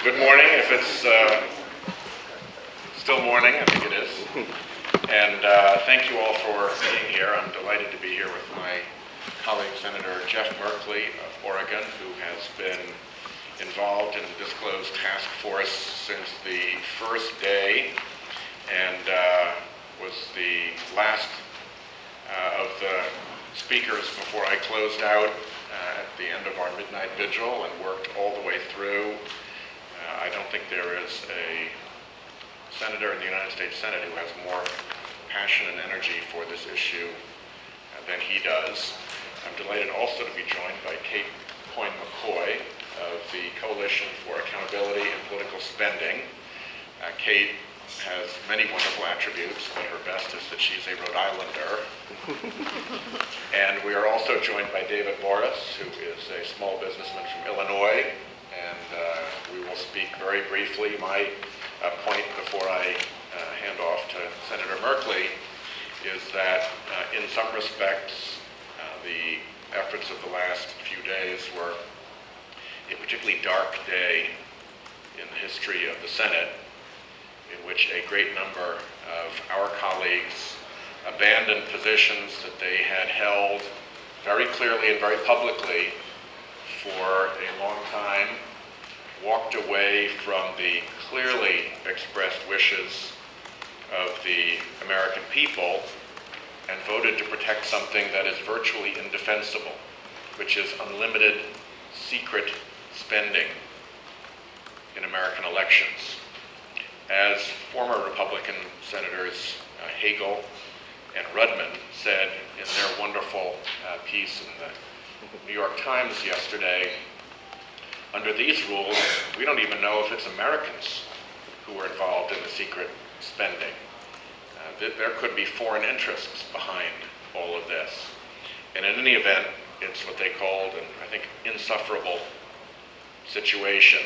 Good morning, if it's still morning, I think it is. And thank you all for being here. I'm delighted to be here with my colleague, Senator Jeff Merkley of Oregon, who has been involved in the DISCLOSE Task Force since the first day and was the last of the speakers before I closed out at the end of our midnight vigil and worked all the way through. I don't think there is a senator in the United States Senate who has more passion and energy for this issue than he does. I'm delighted also to be joined by Kate Coyne-McCoy of the Coalition for Accountability in Political Spending. Kate has many wonderful attributes, but her best is that she's a Rhode Islander. And we are also joined by David Boris, who is a small businessman from Illinois. And we will speak very briefly. My point before I hand off to Senator Merkley is that in some respects, the efforts of the last few days were a particularly dark day in the history of the Senate, in which a great number of our colleagues abandoned positions that they had held very clearly and very publicly for a long time, walked away from the clearly expressed wishes of the American people and voted to protect something that is virtually indefensible, which is unlimited secret spending in American elections. As former Republican Senators Hagel and Rudman said in their wonderful piece in the New York Times yesterday, under these rules, we don't even know if it's Americans who are involved in the secret spending. There could be foreign interests behind all of this. And in any event, it's what they called an, I think, insufferable situation.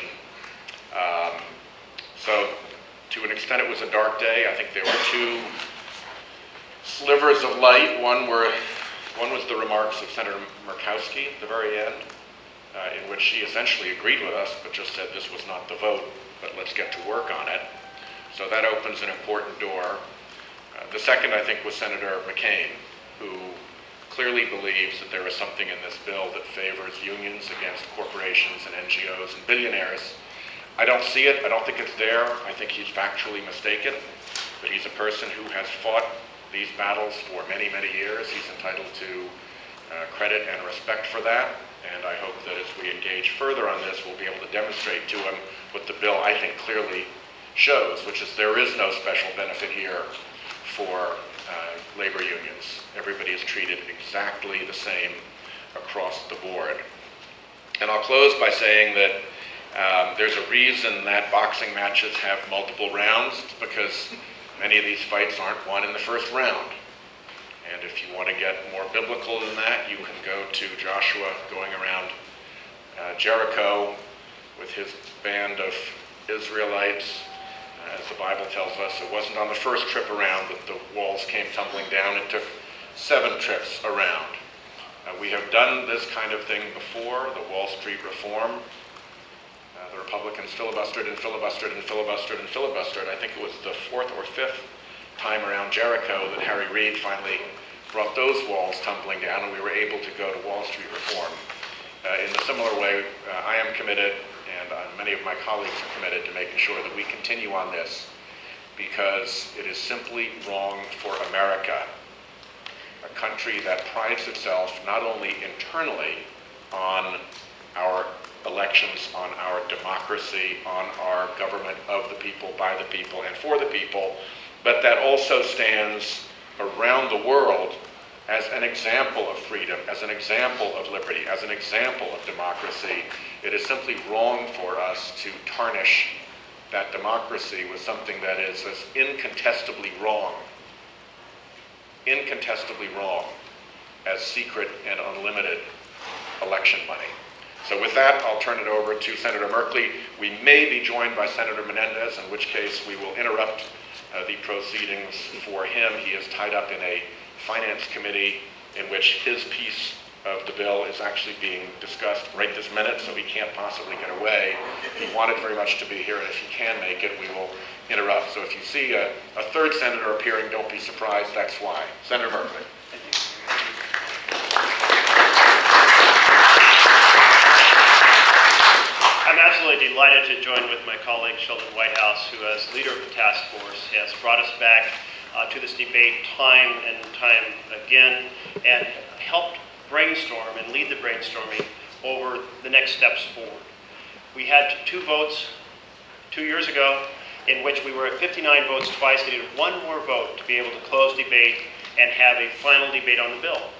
So to an extent it was a dark day. I think there were two slivers of light. One was the remarks of Senator Murkowski at the very end, in which she essentially agreed with us, but just said this was not the vote, but let's get to work on it. So that opens an important door. The second, I think, was Senator McCain, who clearly believes that there is something in this bill that favors unions against corporations and NGOs and billionaires. I don't see it. I don't think it's there. I think he's factually mistaken, but he's a person who has fought these battles for many, many years. He's entitled to credit and respect for that. And I hope that as we engage further on this, we'll be able to demonstrate to him what the bill, I think, clearly shows, which is there is no special benefit here for labor unions. Everybody is treated exactly the same across the board. And I'll close by saying that there's a reason that boxing matches have multiple rounds. It's because many of these fights aren't won in the first round. And if you want to get more biblical than that, you can go to Joshua going around Jericho with his band of Israelites. As the Bible tells us, it wasn't on the first trip around that the walls came tumbling down. It took 7 trips around. We have done this kind of thing before, the Wall Street reform. The Republicans filibustered and filibustered and filibustered and filibustered. I think it was the 4th or 5th time around Jericho that Harry Reid finally brought those walls tumbling down, and we were able to go to Wall Street reform. In a similar way, I am committed, and many of my colleagues are committed to making sure that we continue on this, because it is simply wrong for America, a country that prides itself not only internally on our elections, on our democracy, on our government of the people, by the people, and for the people, but that also stands around the world as an example of freedom, as an example of liberty, as an example of democracy. It is simply wrong for us to tarnish that democracy with something that is as incontestably wrong as secret and unlimited election money. So with that, I'll turn it over to Senator Merkley. We may be joined by Senator Menendez, in which case we will interrupt the proceedings for him. He is tied up in a finance committee in which his piece of the bill is actually being discussed right this minute, so he can't possibly get away. He wanted very much to be here, and if he can make it, we will interrupt. So if you see a third senator appearing, don't be surprised, that's why. Senator Merkley. Thank you. I'm absolutely delighted to join with my colleague Sheldon Whitehouse, who as leader of the task force has brought us back to this debate time and time again and helped brainstorm and lead the brainstorming over the next steps forward. We had 2 votes 2 years ago in which we were at 59 votes twice. We needed 1 more vote to be able to close debate and have a final debate on the bill.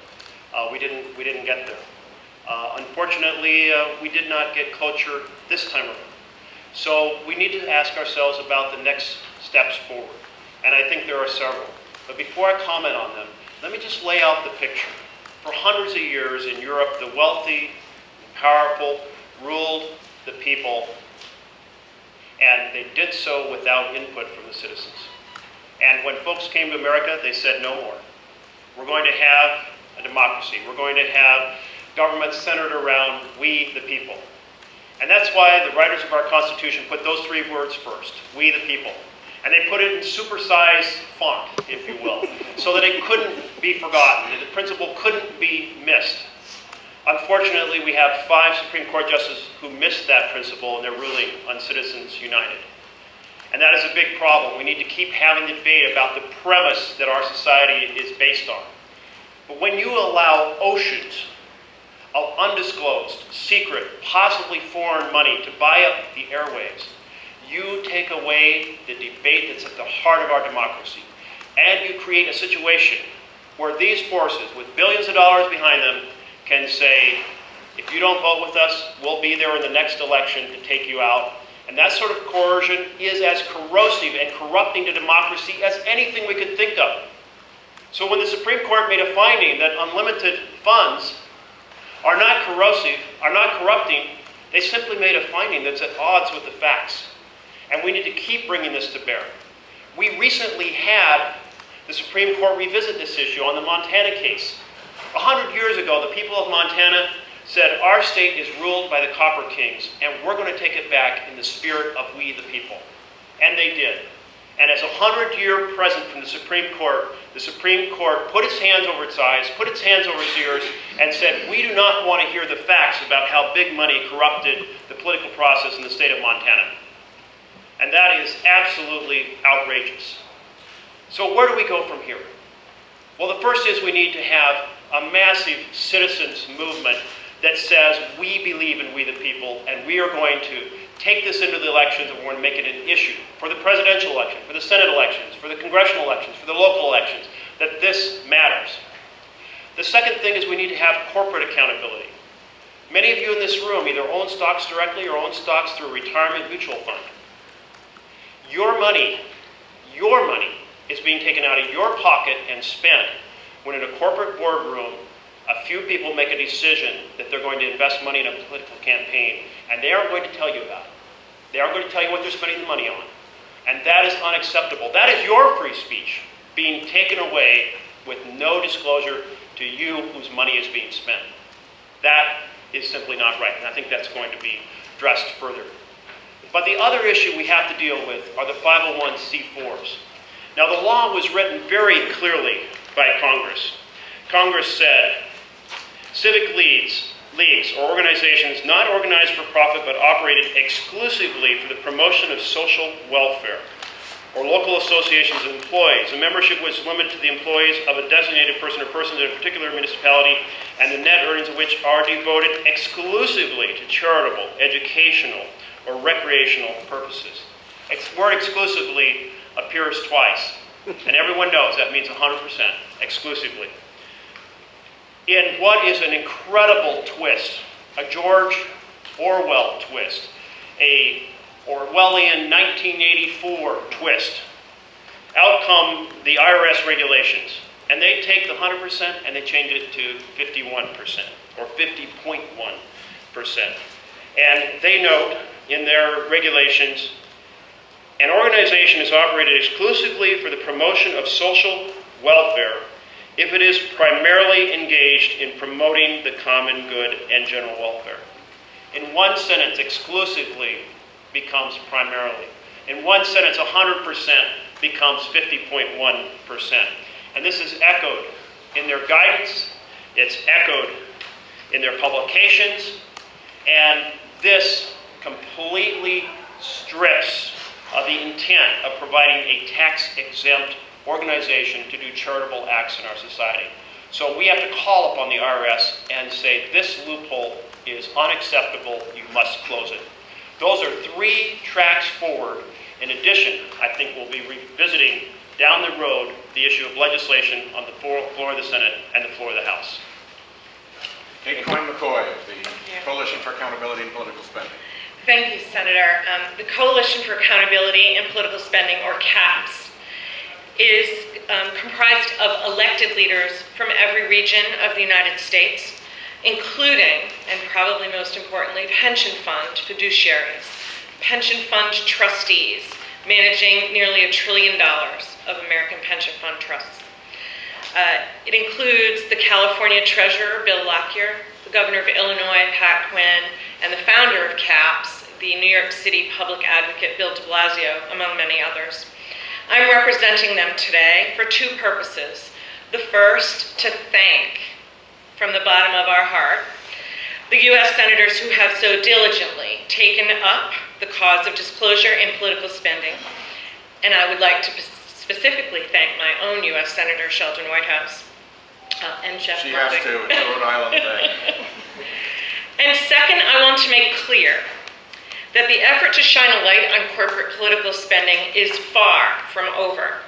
We didn't get there. Unfortunately, we did not get cloture this time around. So we need to ask ourselves about the next steps forward. And I think there are several. But before I comment on them, let me just lay out the picture. For hundreds of years in Europe, the wealthy, powerful ruled the people, and they did so without input from the citizens. And when folks came to America, they said no more. We're going to have a democracy. We're going to have government centered around we, the people. And that's why the writers of our Constitution put those 3 words first, we, the people. And they put it in supersized font, if you will, so that it couldn't be forgotten, and the principle couldn't be missed. Unfortunately, we have 5 Supreme Court justices who missed that principle in their ruling on Citizens United. And that is a big problem. We need to keep having the debate about the premise that our society is based on. But when you allow oceans of undisclosed, secret, possibly foreign money to buy up the airwaves, you take away the debate that's at the heart of our democracy. And you create a situation where these forces, with billions of dollars behind them, can say, if you don't vote with us, we'll be there in the next election to take you out. And that sort of coercion is as corrosive and corrupting to democracy as anything we could think of. So when the Supreme Court made a finding that unlimited funds are not corrosive, are not corrupting, they simply made a finding that's at odds with the facts. And we need to keep bringing this to bear. We recently had the Supreme Court revisit this issue on the Montana case. 100 years ago, the people of Montana said, our state is ruled by the Copper Kings, and we're going to take it back in the spirit of we the people. And they did. And as a 100-year present from the Supreme Court put its hands over its eyes, put its hands over its ears, and said, we do not want to hear the facts about how big money corrupted the political process in the state of Montana. And that is absolutely outrageous. So where do we go from here? Well, the first is we need to have a massive citizens movement that says we believe in we the people, and we are going to take this into the elections, and we're going to make it an issue for the presidential election, for the Senate elections, for the congressional elections, for the local elections, that this matters. The second thing is we need to have corporate accountability. Many of you in this room either own stocks directly or own stocks through a retirement mutual fund. Your money is being taken out of your pocket and spent when in a corporate boardroom, a few people make a decision that they're going to invest money in a political campaign, and they aren't going to tell you about it. They aren't going to tell you what they're spending the money on. And that is unacceptable. That is your free speech being taken away with no disclosure to you whose money is being spent. That is simply not right, and I think that's going to be addressed further. But the other issue we have to deal with are the 501c4s. Now, the law was written very clearly by Congress. Congress said, civic leagues or organizations not organized for profit but operated exclusively for the promotion of social welfare, or local associations of employees. The membership was limited to the employees of a designated person or persons in a particular municipality, and the net earnings of which are devoted exclusively to charitable, educational, or recreational purposes. The word exclusively appears twice, and everyone knows that means 100%, exclusively. In what is an incredible twist, a George Orwell twist, a Orwellian 1984 twist, out come the IRS regulations, and they take the 100% and they change it to 51% or 50.1%. And they note in their regulations, an organization is operated exclusively for the promotion of social welfare if it is primarily engaged in promoting the common good and general welfare. In one sentence, exclusively becomes primarily. In one sentence, 100% becomes 50.1%. And this is echoed in their guidance, it's echoed in their publications, and this completely strips the intent of providing a tax-exempt organization to do charitable acts in our society. So we have to call upon the IRS and say, this loophole is unacceptable, you must close it. Those are 3 tracks forward. In addition, I think we'll be revisiting down the road the issue of legislation on the floor of the Senate and the floor of the House. Kate Coyne-McCoy of the Coalition for Accountability in Political Spending. Thank you, Senator. The Coalition for Accountability in Political Spending, or CAPS, is comprised of elected leaders from every region of the United States, including, and probably most importantly, pension fund fiduciaries, pension fund trustees, managing nearly $1 trillion of American pension fund trusts. It includes the California Treasurer, Bill Lockyer, the Governor of Illinois, Pat Quinn, and the founder of CAPS, the New York City Public Advocate, Bill de Blasio, among many others. I'm representing them today for 2 purposes. The first, to thank, from the bottom of our heart, the U.S. senators who have so diligently taken up the cause of disclosure in political spending. And I would like to specifically thank my own U.S. Senator, Sheldon Whitehouse, and Jeff She Murphy. has to, it's a Rhode Island thing. And second, I want to make clear that the effort to shine a light on corporate political spending is far from over.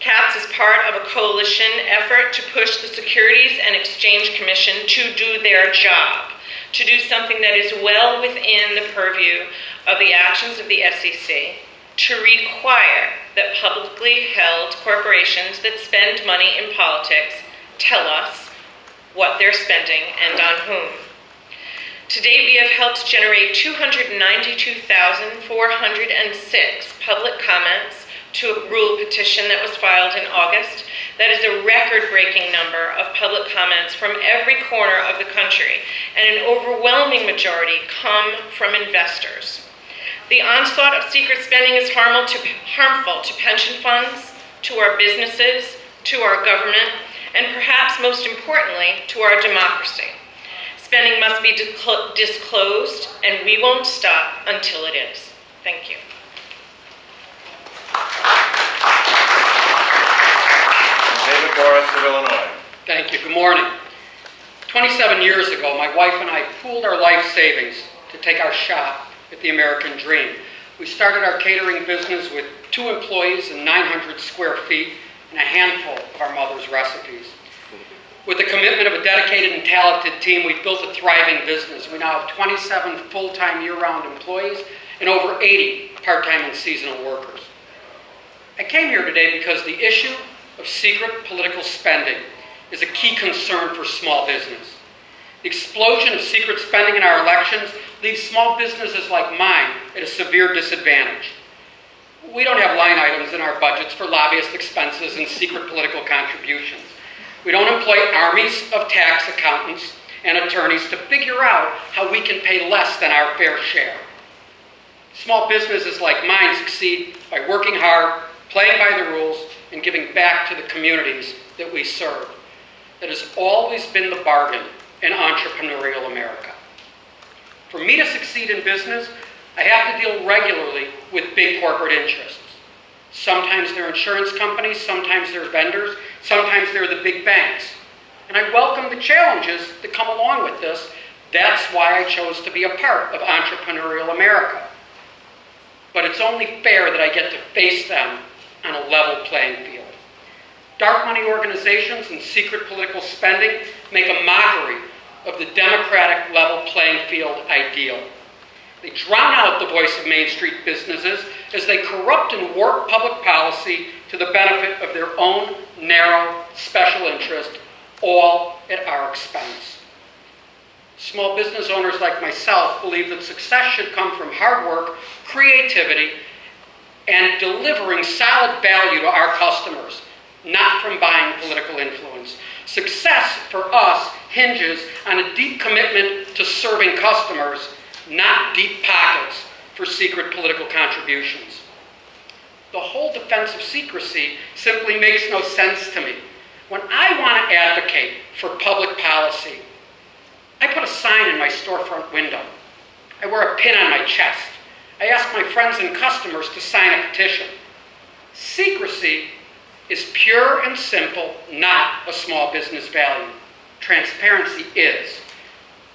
CAPS is part of a coalition effort to push the Securities and Exchange Commission to do their job, to do something that is well within the purview of the actions of the SEC, to require that publicly held corporations that spend money in politics tell us what they're spending and on whom. To date, we have helped generate 292,406 public comments to a rule petition that was filed in August. That is a record-breaking number of public comments from every corner of the country, and an overwhelming majority come from investors. The onslaught of secret spending is harmful to pension funds, to our businesses, to our government, and perhaps most importantly, to our democracy. Spending must be disclosed, and we won't stop until it is. Thank you. David Boris of Illinois. Thank you. Good morning. 27 years ago, my wife and I pooled our life savings to take our shot at the American dream. We started our catering business with 2 employees and 900 square feet and a handful of our mother's recipes. With the commitment of a dedicated and talented team, we've built a thriving business. We now have 27 full-time year-round employees and over 80 part-time and seasonal workers. I came here today because the issue of secret political spending is a key concern for small business. The explosion of secret spending in our elections leaves small businesses like mine at a severe disadvantage. We don't have line items in our budgets for lobbyist expenses and secret political contributions. We don't employ armies of tax accountants and attorneys to figure out how we can pay less than our fair share. Small businesses like mine succeed by working hard, playing by the rules, and giving back to the communities that we serve. That has always been the bargain in entrepreneurial America. For me to succeed in business, I have to deal regularly with big corporate interests. Sometimes they're insurance companies, sometimes they're vendors, sometimes they're the big banks. And I welcome the challenges that come along with this. That's why I chose to be a part of entrepreneurial America. But it's only fair that I get to face them on a level playing field. Dark money organizations and secret political spending make a mockery of the democratic level playing field ideal. They drown out the voice of Main Street businesses as they corrupt and warp public policy to the benefit of their own narrow special interest, all at our expense. Small business owners like myself believe that success should come from hard work, creativity, and delivering solid value to our customers, not from buying political influence. Success for us hinges on a deep commitment to serving customers, not deep pockets for secret political contributions. The whole defense of secrecy simply makes no sense to me. When I want to advocate for public policy, I put a sign in my storefront window. I wear a pin on my chest. I ask my friends and customers to sign a petition. Secrecy is pure and simple, not a small business value. Transparency is.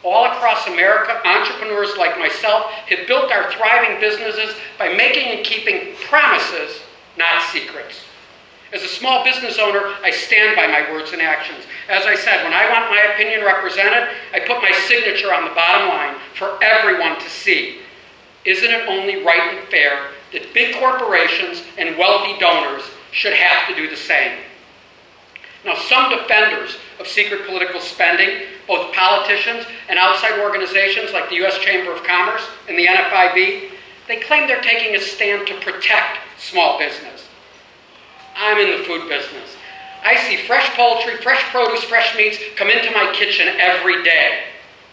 All across America, entrepreneurs like myself have built our thriving businesses by making and keeping promises, not secrets. As a small business owner, I stand by my words and actions. As I said, when I want my opinion represented, I put my signature on the bottom line for everyone to see. Isn't it only right and fair that big corporations and wealthy donors should have to do the same? Now, some defenders of secret political spending, both politicians and outside organizations like the U.S. Chamber of Commerce and the NFIB, they claim they're taking a stand to protect small business. I'm in the food business. I see fresh poultry, fresh produce, fresh meats come into my kitchen every day.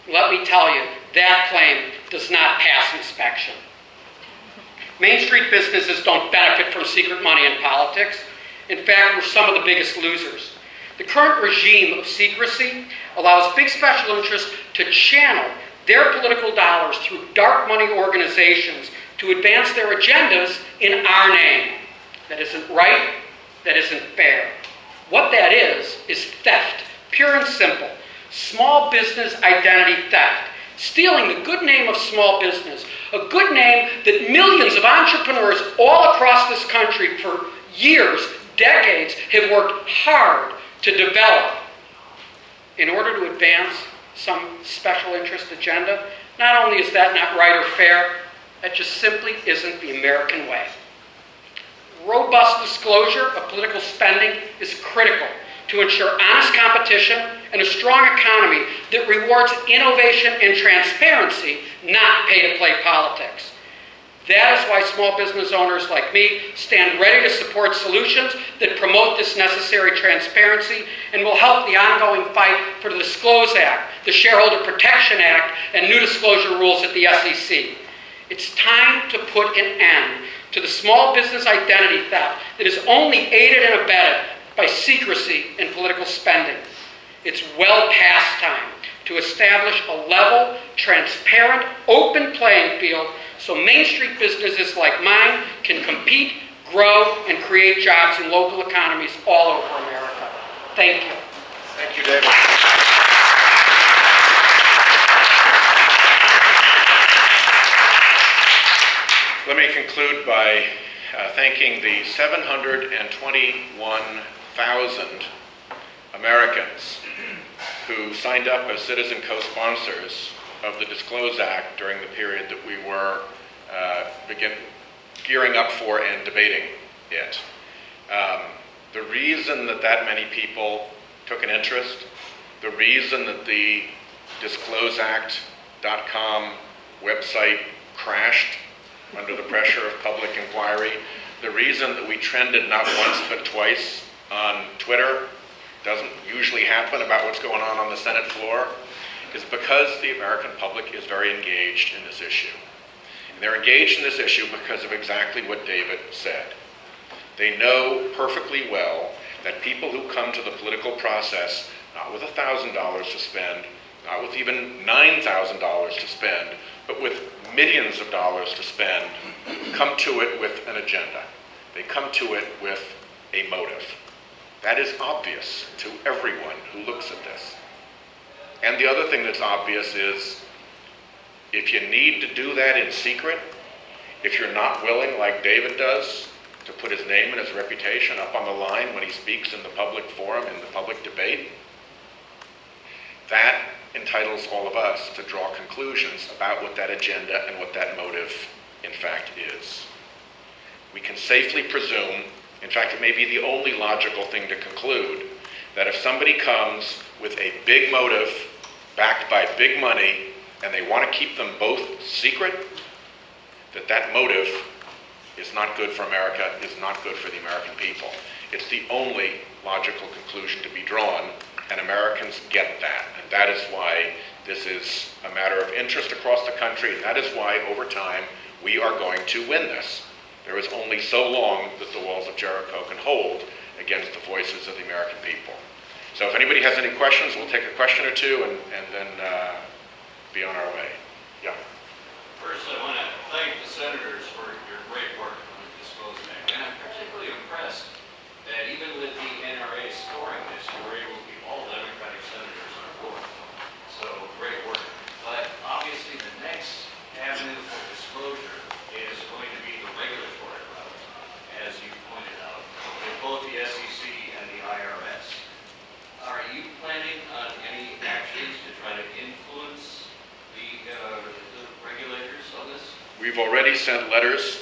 Let me tell you, that claim does not pass inspection. Main Street businesses don't benefit from secret money in politics. In fact, we're some of the biggest losers. The current regime of secrecy allows big special interests to channel their political dollars through dark money organizations to advance their agendas in our name. That isn't right. That isn't fair. What that is theft, pure and simple. Small business identity theft. Stealing the good name of small business, a good name that millions of entrepreneurs all across this country for years, decades, have worked hard to develop in order to advance some special interest agenda. Not only is that not right or fair, that just simply isn't the American way. Robust disclosure of political spending is critical to ensure honest competition and a strong economy that rewards innovation and transparency, not pay-to-play politics. That is why small business owners like me stand ready to support solutions that promote this necessary transparency and will help the ongoing fight for the DISCLOSE Act, the Shareholder Protection Act, and new disclosure rules at the SEC. It's time to put an end to the small business identity theft that is only aided and abetted by secrecy in political spending. It's well past time to establish a level, transparent, open playing field so Main Street businesses like mine can compete, grow, and create jobs in local economies all over America. Thank you. Thank you, David. Let me conclude by thanking the 721,000 Americans who signed up as citizen co-sponsors of the DISCLOSE Act during the period that we were gearing up for and debating it. The reason that many people took an interest, the reason that the DiscloseAct.com website crashed under the pressure of public inquiry, the reason that we trended not once but twice on Twitter, doesn't usually happen about what's going on the Senate floor, is because the American public is very engaged in this issue. And they're engaged in this issue because of exactly what David said. They know perfectly well that people who come to the political process, not with $1,000 to spend, not with even $9,000 to spend, but with millions of dollars to spend, come to it with an agenda. They come to it with a motive. That is obvious to everyone who looks at this. And the other thing that's obvious is, if you need to do that in secret, if you're not willing, like David does, to put his name and his reputation up on the line when he speaks in the public forum, in the public debate, that entitles all of us to draw conclusions about what that agenda and what that motive, in fact, is. We can safely presume, in fact, it may be the only logical thing to conclude, that if somebody comes with a big motive backed by big money and they want to keep them both secret, that motive is not good for America, is not good for the American people. It's the only logical conclusion to be drawn, and Americans get that. And that is why this is a matter of interest across the country, and that is why, over time, we are going to win this. There is only so long that the walls of Jericho can hold against the voices of the American people. So if anybody has any questions, we'll take a question or two and then be on our way. Yeah. First, I want to thank the senators for your great work on the DISCLOSE Act. And I'm particularly impressed that even with the NRA scoring this, you were able to keep all Democratic senators on board. So, great work. But obviously the next avenue for disclosure is going to be the regulatory route, as you pointed out, with both the SEC and the IRS. Are you planning on any actions to try to influence the regulators on this? We've already sent letters,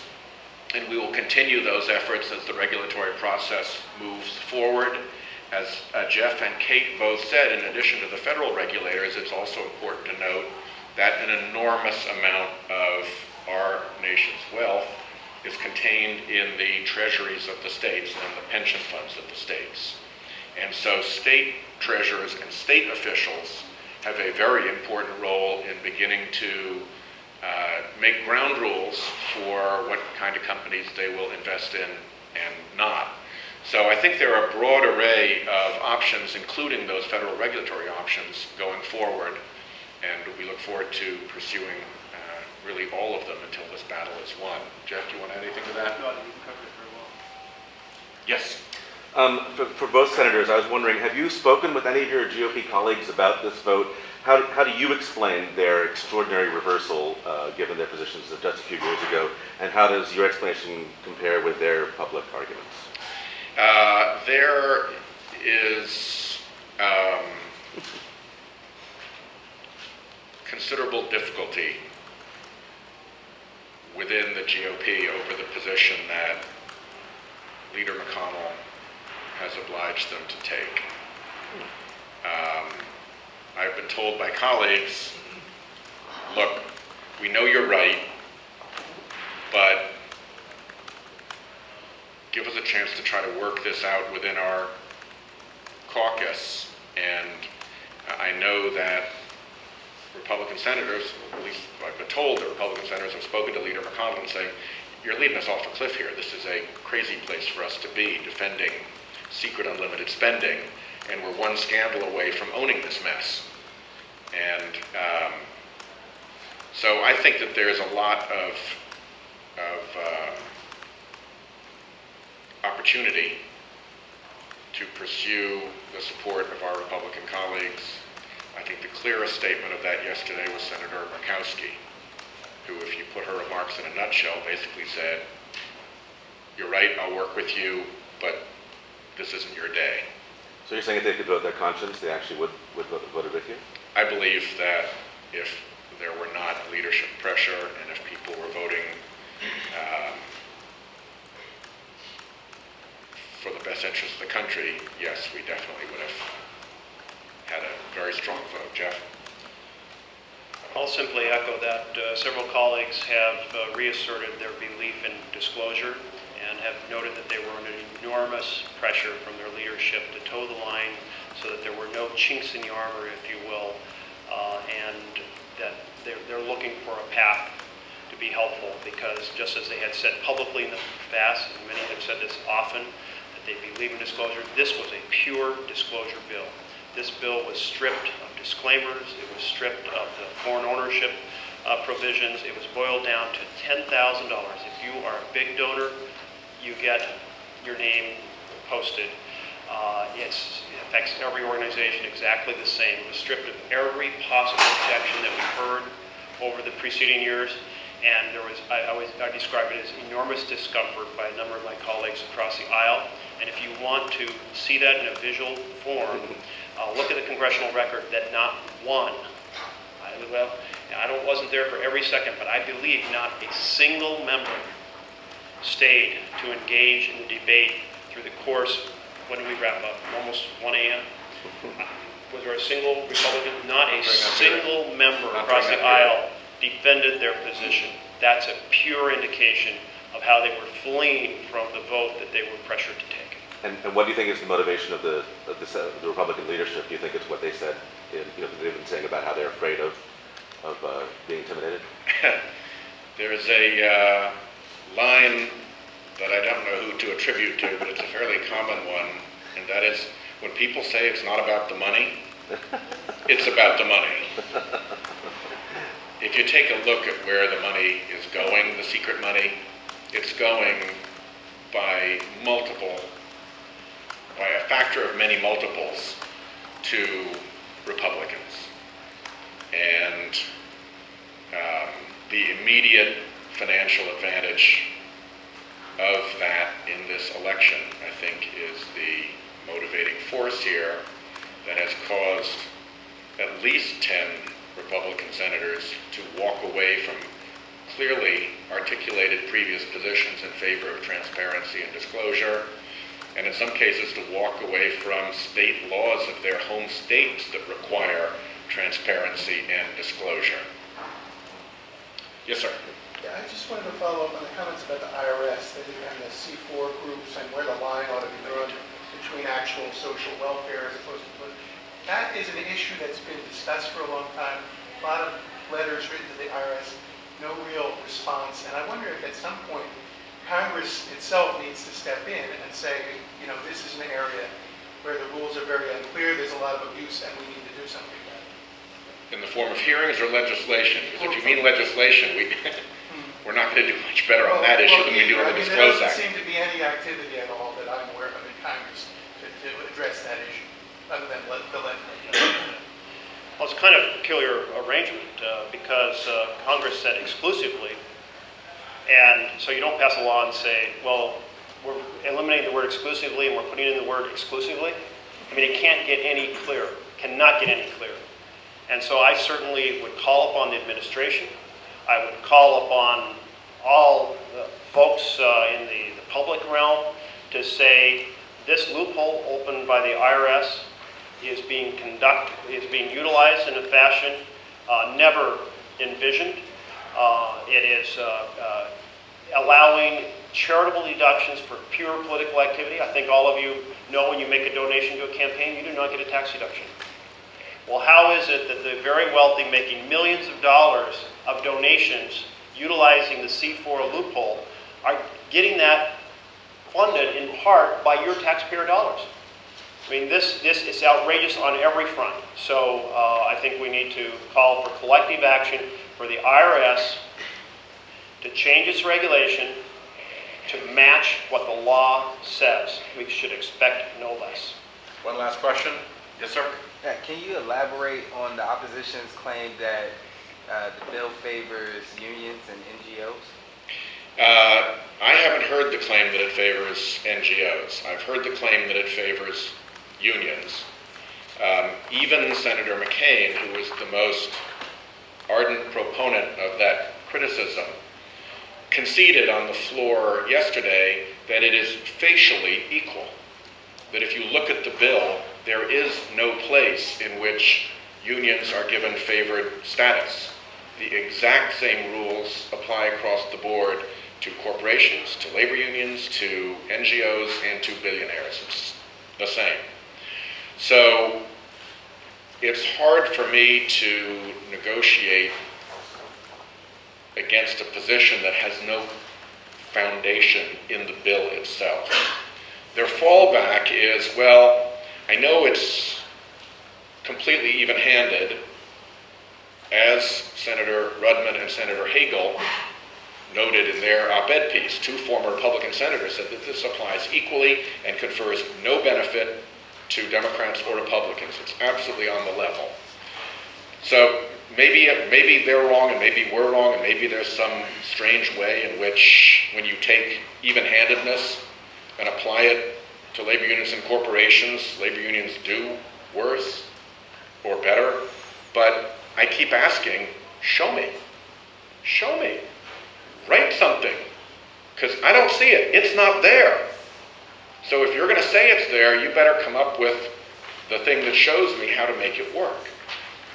and we will continue those efforts as the regulatory process moves forward. As Jeff and Kate both said, in addition to the federal regulators, it's also important to note that an enormous amount of our nation's wealth is contained in the treasuries of the states and the pension funds of the states. And so state treasurers and state officials have a very important role in beginning to make ground rules for what kind of companies they will invest in and not. So I think there are a broad array of options, including those federal regulatory options, going forward. And we look forward to pursuing really all of them until this battle is won. Jeff, do you want to add anything to that? No, I think you covered it very well. Yes. For both senators, I was wondering, have you spoken with any of your GOP colleagues about this vote? How do you explain their extraordinary reversal, given their positions of just a few years ago, and how does your explanation compare with their public arguments? There is considerable difficulty within the GOP over the position that Leader McConnell has obliged them to take. I've been told by colleagues, look, we know you're right, but give us a chance to try to work this out within our caucus. And I know that Republican senators, at least I've been told that Republican senators have spoken to Leader McConnell and saying, you're leading us off a cliff here. This is a crazy place for us to be, defending secret unlimited spending, and we're one scandal away from owning this mess. And so I think that there's a lot of opportunity to pursue the support of our Republican colleagues. I think the clearest statement of that yesterday was Senator Murkowski, who, if you put her remarks in a nutshell, basically said, you're right, I'll work with you, but this isn't your day. So you're saying if they could vote their conscience, they actually would vote with you? I believe that if there were not leadership pressure and if people were voting for the best interest of the country, yes, we definitely would have had a very strong vote. Jeff? I'll simply echo that. Several colleagues have reasserted their belief in disclosure and have noted that they were under enormous pressure from their leadership to toe the line so that there were no chinks in the armor, if you will, and that they're looking for a path to be helpful, because just as they had said publicly in the past, and many have said this often, that they believe in disclosure, this was a pure disclosure bill. This bill was stripped of disclaimers, it was stripped of the foreign ownership provisions, it was boiled down to $10,000. If you are a big donor, you get your name posted. It affects every organization exactly the same. It was stripped of every possible objection that we've heard over the preceding years, and there was, I describe it as enormous discomfort by a number of my colleagues across the aisle. And if you want to see that in a visual form, look at the congressional record that not one, I wasn't there for every second, but I believe not a single member stayed to engage in the debate through the course. When did we wrap up? Almost 1 a.m.? Was there a single Republican? Not a single member across the aisle defended their position. That's a pure indication of how they were fleeing from the vote that they were pressured to take. And what do you think is the motivation of the Republican leadership? Do you think it's what they said, they've been saying about how they're afraid of being intimidated? There's a line that I don't know who to attribute to, but it's a fairly common one, and that is when people say it's not about the money, it's about the money. If you take a look at where the money is going, the secret money, it's going by a factor of many multiples to Republicans. And the immediate financial advantage of that in this election, I think, is the motivating force here that has caused at least 10 Republican senators to walk away from clearly articulated previous positions in favor of transparency and disclosure, and in some cases to walk away from state laws of their home states that require transparency and disclosure. Yes, sir. Yeah, I just wanted to follow up on the comments about the IRS and the C4 groups and where the line ought to be drawn between actual social welfare as opposed to political. That is an issue that's been discussed for a long time. A lot of letters written to the IRS, no real response. And I wonder if at some point Congress itself needs to step in and say, this is an area where the rules are very unclear, there's a lot of abuse, and we need to do something about it. In the form of hearings or legislation? Because if you mean legislation, we're not going to do much better on that issue than we do on the DISCLOSE Act. There doesn't seem to be any activity at all that I'm aware of in Congress to address that issue, other than the legislation. Well, it's kind of a peculiar arrangement because Congress said exclusively, and so you don't pass a law and say, well, we're eliminating the word exclusively and we're putting in the word exclusively. I mean, it can't get any clearer, cannot get any clearer. And so I certainly would call upon the administration. I would call upon all the folks in the public realm to say this loophole opened by the IRS is being utilized in a fashion never envisioned. It is allowing charitable deductions for pure political activity. I think all of you know when you make a donation to a campaign, you do not get a tax deduction. Well, how is it that the very wealthy making millions of dollars of donations utilizing the C4 loophole are getting that funded in part by your taxpayer dollars? I mean, this is outrageous on every front. So I think we need to call for collective action for the IRS to change its regulation to match what the law says. We should expect no less. One last question. Yes, sir. Yeah, can you elaborate on the opposition's claim that the bill favors unions and NGOs? I haven't heard the claim that it favors NGOs. I've heard the claim that it favors unions. Even Senator McCain, who was the most ardent proponent of that criticism, conceded on the floor yesterday that it is facially equal. That if you look at the bill, there is no place in which unions are given favored status. The exact same rules apply across the board to corporations, to labor unions, to NGOs, and to billionaires. It's the same. So it's hard for me to negotiate against a position that has no foundation in the bill itself. Their fallback is, well, I know it's completely even-handed, as Senator Rudman and Senator Hagel noted in their op-ed piece. Two former Republican senators said that this applies equally and confers no benefit to Democrats or Republicans. It's absolutely on the level. So maybe they're wrong and maybe we're wrong and maybe there's some strange way in which when you take even-handedness and apply it to labor unions and corporations, labor unions do worse or better. But I keep asking, show me. Show me. Write something. Because I don't see it. It's not there. So if you're going to say it's there, you better come up with the thing that shows me how to make it work.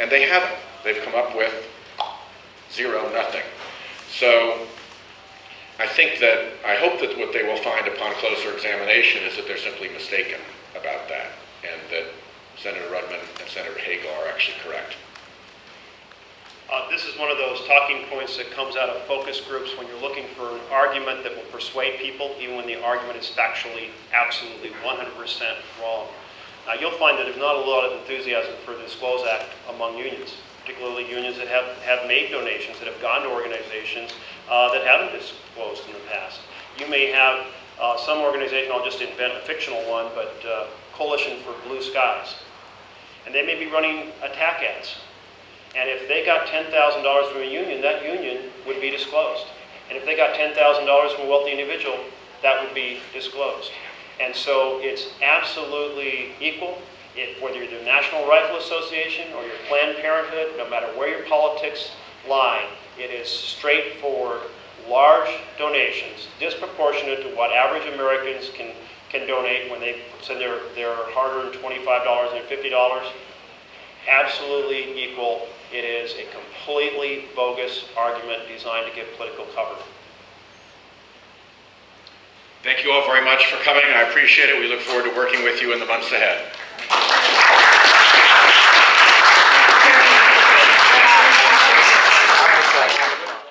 And they haven't. They've come up with zero, nothing. So I hope that what they will find upon closer examination is that they're simply mistaken about that, and that Senator Rudman and Senator Hagel are actually correct. This is one of those talking points that comes out of focus groups when you're looking for an argument that will persuade people, even when the argument is factually absolutely 100% wrong. You'll find that there's not a lot of enthusiasm for the DISCLOSE Act among unions, particularly unions that have made donations, that have gone to organizations that haven't disclosed in the past. You may have some organization, I'll just invent a fictional one, but Coalition for Blue Skies. And they may be running attack ads. And if they got $10,000 from a union, that union would be disclosed. And if they got $10,000 from a wealthy individual, that would be disclosed. And so it's absolutely equal. Whether you're the National Rifle Association or your Planned Parenthood, no matter where your politics lie, it is straightforward, large donations, disproportionate to what average Americans can donate when they send their hard-earned $25 and $50. Absolutely equal. It is a completely bogus argument designed to get political cover. Thank you all very much for coming. I appreciate it. We look forward to working with you in the months ahead.